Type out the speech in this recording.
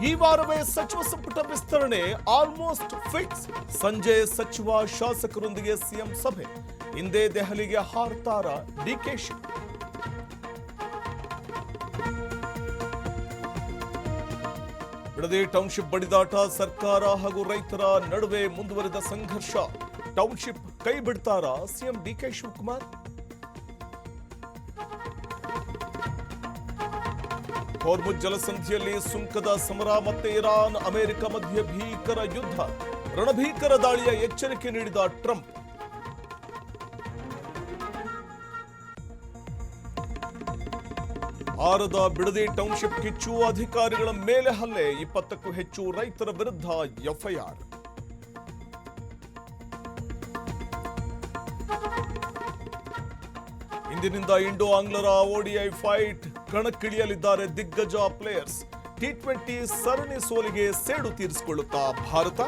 ಈ ವಾರವೇ ಸಚಿವ ಸಂಪುಟ ವಿಸ್ತರಣೆ ಆಲ್ಮೋಸ್ಟ್ ಫಿಕ್ಸ್. ಸಂಜೆ ಸಚಿವ ಶಾಸಕರೊಂದಿಗೆ ಸಿಎಂ ಸಭೆ. ಹಿಂದೆ ದೆಹಲಿಗೆ ಹಾರ್ತಾರ ಡಿಕೆಶಿ. ಬಿಡದಿ ಟೌನ್ಶಿಪ್ ಬಡಿದಾಟ, ಸರ್ಕಾರ ಹಾಗೂ ರೈತರ ನಡುವೆ ಮುಂದುವರಿದ ಸಂಘರ್ಷ. ಟೌನ್ಶಿಪ್ ಕೈ ಬಿಡ್ತಾರಾ ಸಿಎಂ ಡಿಕೆ ಶಿವಕುಮಾರ್? ಹೋರ್ಮುಜ್ ಜಲಸಂಧಿಯಲ್ಲಿ ಸುಂಕದ ಸಮರ, ಮತ್ತೆ ಇರಾನ್ ಅಮೆರಿಕ ಮಧ್ಯೆ ಭೀಕರ ಯುದ್ಧ. ರಣಭೀಕರ ದಾಳಿಯ ಎಚ್ಚರಿಕೆ ನೀಡಿದ ಟ್ರಂಪ್. ಆರದ ಬಿಡದಿ ಟೌನ್ಶಿಪ್ ಕಿಚ್ಚು, ಅಧಿಕಾರಿಗಳ ಮೇಲೆ ಹಲ್ಲೆ. 20ಕ್ಕೂ ಹೆಚ್ಚು ರೈತರ ವಿರುದ್ಧ ಎಫ್ಐಆರ್. ಇಂದಿನಿಂದ ಇಂಡೋ ಆಂಗ್ಲರ ಓಡಿಐ ಫೈಟ್ ಕಣಕ್ಕಿಳಿಯಲಿದ್ದಾರೆ ದಿಗ್ಗಜ ಪ್ಲೇಯರ್ಸ್. ಟಿ20 ಸರಣಿ ಸೋಲಿಗೆ ಸೇಡು ತೀರಿಸಿಕೊಳ್ಳುತ್ತಾ ಭಾರತ.